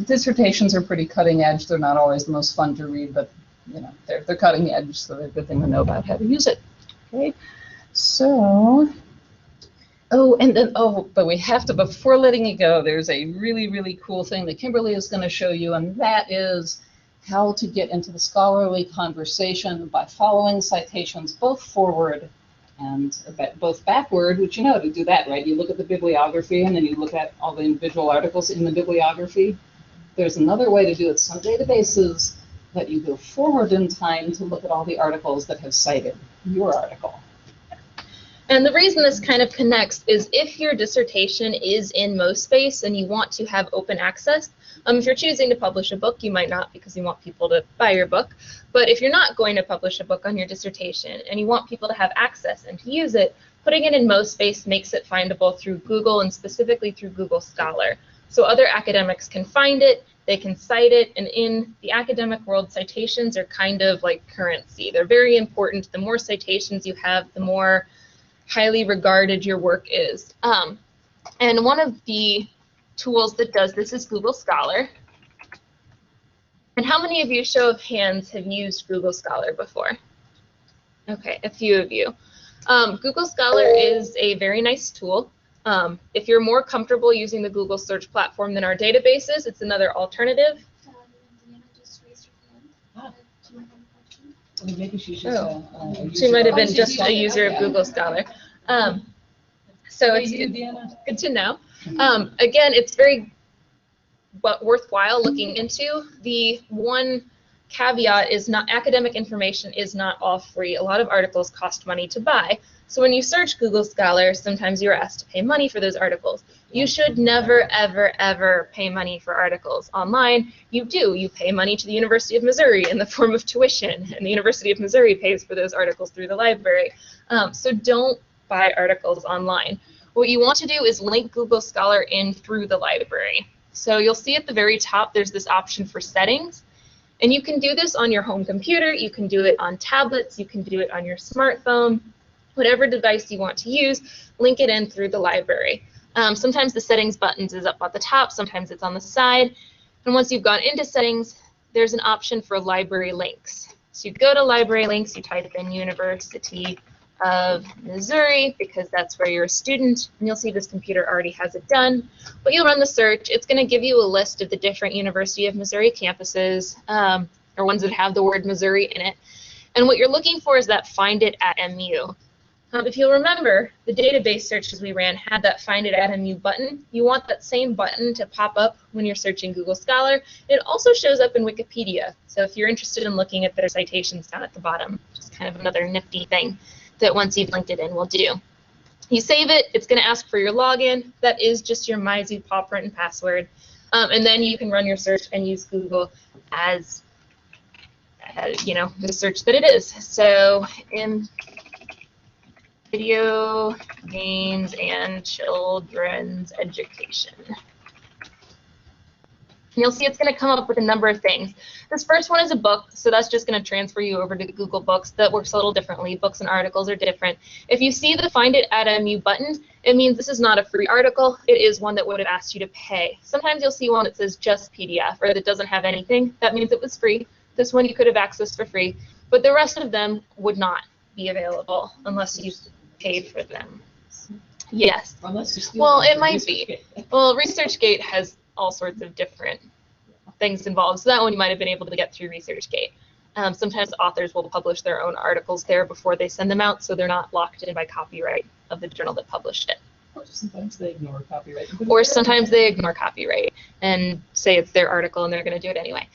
dissertations are pretty cutting edge. They're not always the most fun to read, but you know, they're cutting edge, so they're a good thing to know about how to use it. Okay. So, but we have to, before letting you go, there's a really, really cool thing that Kimberly is going to show you, and that is how to get into the scholarly conversation by following citations both forward and both backward, which you know to do that, right? You look at the bibliography, and then you look at all the individual articles in the bibliography. There's another way to do it. Some databases let you go forward in time to look at all the articles that have cited your article. And the reason this kind of connects is if your dissertation is in MoSpace and you want to have open access, if you're choosing to publish a book, you might not because you want people to buy your book. But if you're not going to publish a book on your dissertation and you want people to have access and to use it, putting it in MoSpace makes it findable through Google and specifically through Google Scholar. So other academics can find it, they can cite it, and in the academic world, citations are kind of like currency. They're very important. The more citations you have, the more highly regarded your work is. And one of the tools that does this is Google Scholar. And how many of you, show of hands, have used Google Scholar before? Okay, a few of you. Google Scholar is a very nice tool. If you're more comfortable using the Google search platform than our databases, it's another alternative. Indiana just raised her hand. Do you have a question? Maybe she's just she might have been just a user of Google Scholar. So it's good to know. Again, it's very worthwhile looking into. The one caveat is not academic information is not all free. A lot of articles cost money to buy. So when you search Google Scholar, sometimes you're asked to pay money for those articles. You should never, ever, ever pay money for articles online. You do. You pay money to the University of Missouri in the form of tuition, and the University of Missouri pays for those articles through the library. So don't buy articles online. What you want to do is link Google Scholar in through the library. So you'll see at the very top there's this option for settings. And you can do this on your home computer, you can do it on tablets, you can do it on your smartphone, whatever device you want to use, link it in through the library. Sometimes the settings buttons is up at the top, sometimes it's on the side. And once you've gone into settings, there's an option for library links. So you go to library links, you type in University of Missouri because that's where you're a student, and you'll see this computer already has it done. But you'll run the search. It's going to give you a list of the different University of Missouri campuses, or ones that have the word Missouri in it. And what you're looking for is that find it at MU. If you'll remember, the database searches we ran had that find it at MU button. You want that same button to pop up when you're searching Google Scholar. It also shows up in Wikipedia. So if you're interested in looking at their citations down at the bottom, just kind of another nifty thing that once you've linked it in will do. You save it, it's going to ask for your login. That is just your MyZoo paw print and password. And then you can run your search and use Google as, you know, the search that it is. So in video games and children's education. You'll see it's going to come up with a number of things. This first one is a book, so that's just going to transfer you over to Google Books. That works a little differently. Books and articles are different. If you see the Find It at MU button, it means this is not a free article. It is one that would have asked you to pay. Sometimes you'll see one that says just PDF or that doesn't have anything. That means it was free. This one you could have accessed for free, but the rest of them would not be available unless you paid for them. Yes. Well, it might be. Well, ResearchGate has all sorts of different things involved. So that one you might have been able to get through ResearchGate. Sometimes authors will publish their own articles there before they send them out, so they're not locked in by copyright of the journal that published it. Or sometimes they ignore copyright. Or sometimes they ignore copyright and say it's their article and they're going to do it anyway.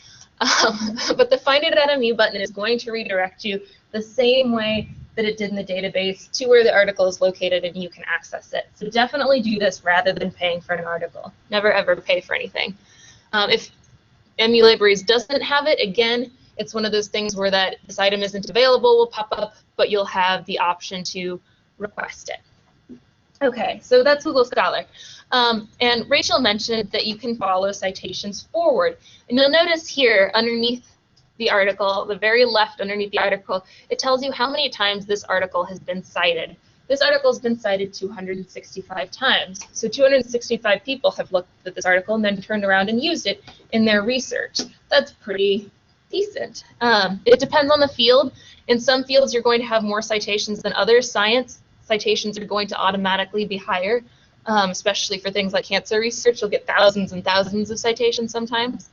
But the Find It at MU button is going to redirect you the same way that it did in the database to where the article is located and you can access it. So definitely do this rather than paying for an article. Never ever pay for anything. If MU Libraries doesn't have it, again, it's one of those things where that this item isn't available will pop up, but you'll have the option to request it. Okay, so that's Google Scholar. And Rachel mentioned that you can follow citations forward. And you'll notice here underneath the article, the very left underneath the article, it tells you how many times this article has been cited. This article has been cited 265 times. So 265 people have looked at this article and then turned around and used it in their research. That's pretty decent. It depends on the field. In some fields, you're going to have more citations than others. Science citations are going to automatically be higher, especially for things like cancer research. You'll get thousands and thousands of citations sometimes.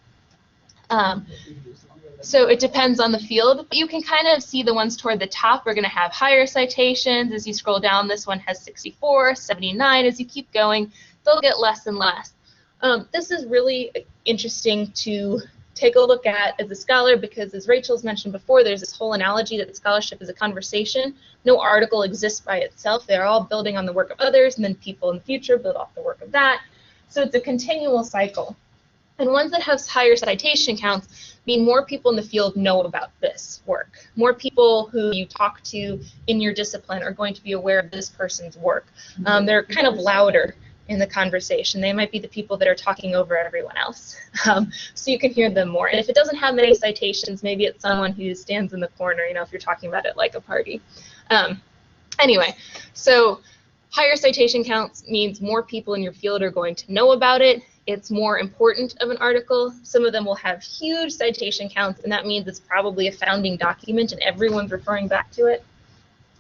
So it depends on the field. But you can kind of see the ones toward the top are going to have higher citations. As you scroll down, this one has 64, 79. As you keep going, they'll get less and less. This is really interesting to take a look at as a scholar because, as Rachel's mentioned before, there's this whole analogy that the scholarship is a conversation. No article exists by itself. They're all building on the work of others, and then people in the future build off the work of that. So it's a continual cycle. And ones that have higher citation counts mean more people in the field know about this work. More people who you talk to in your discipline are going to be aware of this person's work. They're kind of louder in the conversation. They might be the people that are talking over everyone else. So you can hear them more. And if it doesn't have many citations, maybe it's someone who stands in the corner, you know, if you're talking about it like a party. Anyway, so higher citation counts means more people in your field are going to know about it. It's more important of an article. Some of them will have huge citation counts, and that means it's probably a founding document and everyone's referring back to it.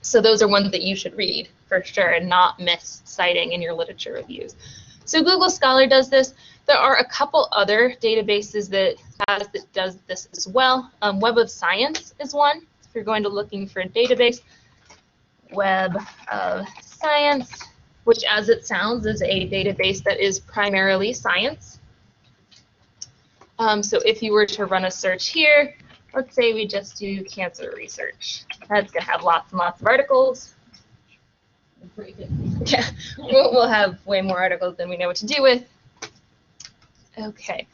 So those are ones that you should read for sure and not miss citing in your literature reviews. So Google Scholar does this. There are a couple other databases that does this as well. Web of Science is one. If you're going to looking for a database, Web of Science, which as it sounds is a database that is primarily science. So if you were to run a search here, let's say we just do cancer research. That's going to have lots and lots of articles. Yeah, we'll have way more articles than we know what to do with. Okay.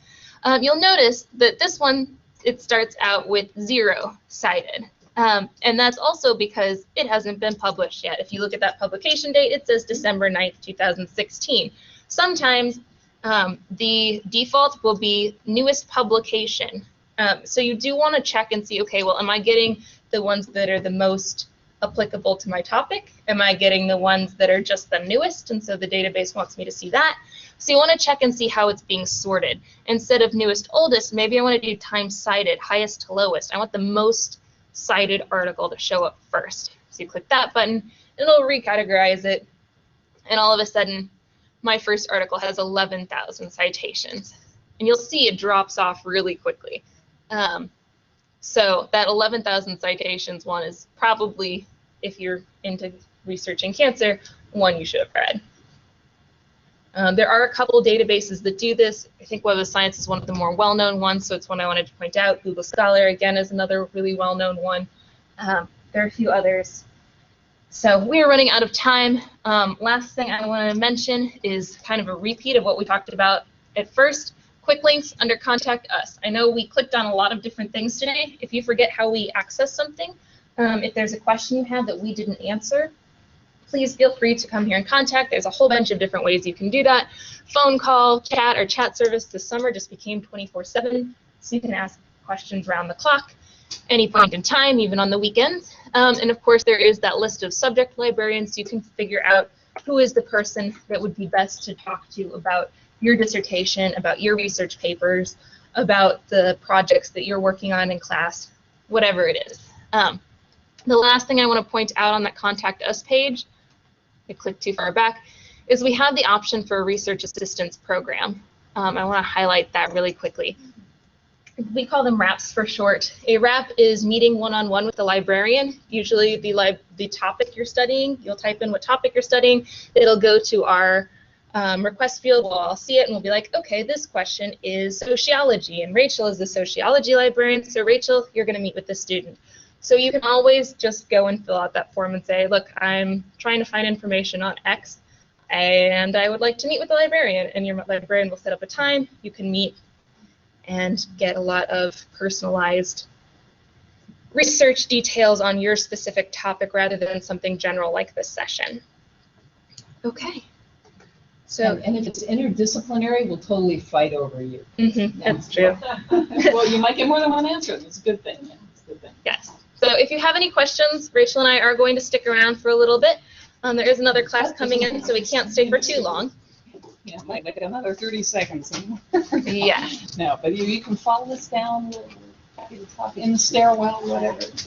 You'll notice that this one, it starts out with 0 cited. And that's also because it hasn't been published yet. If you look at that publication date, it says December 9th, 2016. Sometimes the default will be newest publication. So you do want to check and see, okay, well, am I getting the ones that are the most applicable to my topic? Am I getting the ones that are just the newest? And so the database wants me to see that. So you want to check and see how it's being sorted. Instead of newest, oldest, maybe I want to do time cited, highest to lowest. I want the most cited article to show up first. So you click that button, and it'll recategorize it, and all of a sudden, my first article has 11,000 citations. And you'll see it drops off really quickly. So that 11,000 citations one is probably, if you're into researching cancer, one you should have read. There are a couple databases that do this. I think Web of Science is one of the more well-known ones, so it's one I wanted to point out. Google Scholar, again, is another really well-known one. There are a few others. So we are running out of time. Last thing I want to mention is kind of a repeat of what we talked about at first. Quick links under Contact Us. I know we clicked on a lot of different things today. If you forget how we access something, if there's a question you have that we didn't answer, please feel free to come here and contact. There's a whole bunch of different ways you can do that. Phone call, chat, or chat service this summer just became 24/7, so you can ask questions around the clock, any point in time, even on the weekends. And of course, there is that list of subject librarians, so you can figure out who is the person that would be best to talk to about your dissertation, about your research papers, about the projects that you're working on in class, whatever it is. The last thing I want to point out on that Contact Us page, I clicked too far back, is we have the option for a research assistance program. I want to highlight that really quickly. we call them RAPs for short. A RAP is meeting one-on-one with the librarian. Usually the topic you're studying, you'll type in what topic you're studying. It'll go to our request field. We'll all see it and we'll be like, okay, this question is sociology, and Rachel is the sociology librarian. So Rachel, you're going to meet with the student. So you can always just go and fill out that form and say, look, I'm trying to find information on X, and I would like to meet with the librarian. And your librarian will set up a time. You can meet and get a lot of personalized research details on your specific topic rather than something general like this session. Okay. So, and if it's interdisciplinary, we'll totally fight over you. That's true. Well, you might get more than one answer. That's a good thing. Yeah, it's a good thing. Yes. So if you have any questions, Rachel and I are going to stick around for a little bit. There is another class coming in, so we can't stay for too long. Yeah, might make it another 30 seconds. Yeah. No, but you can follow us down in the stairwell, whatever.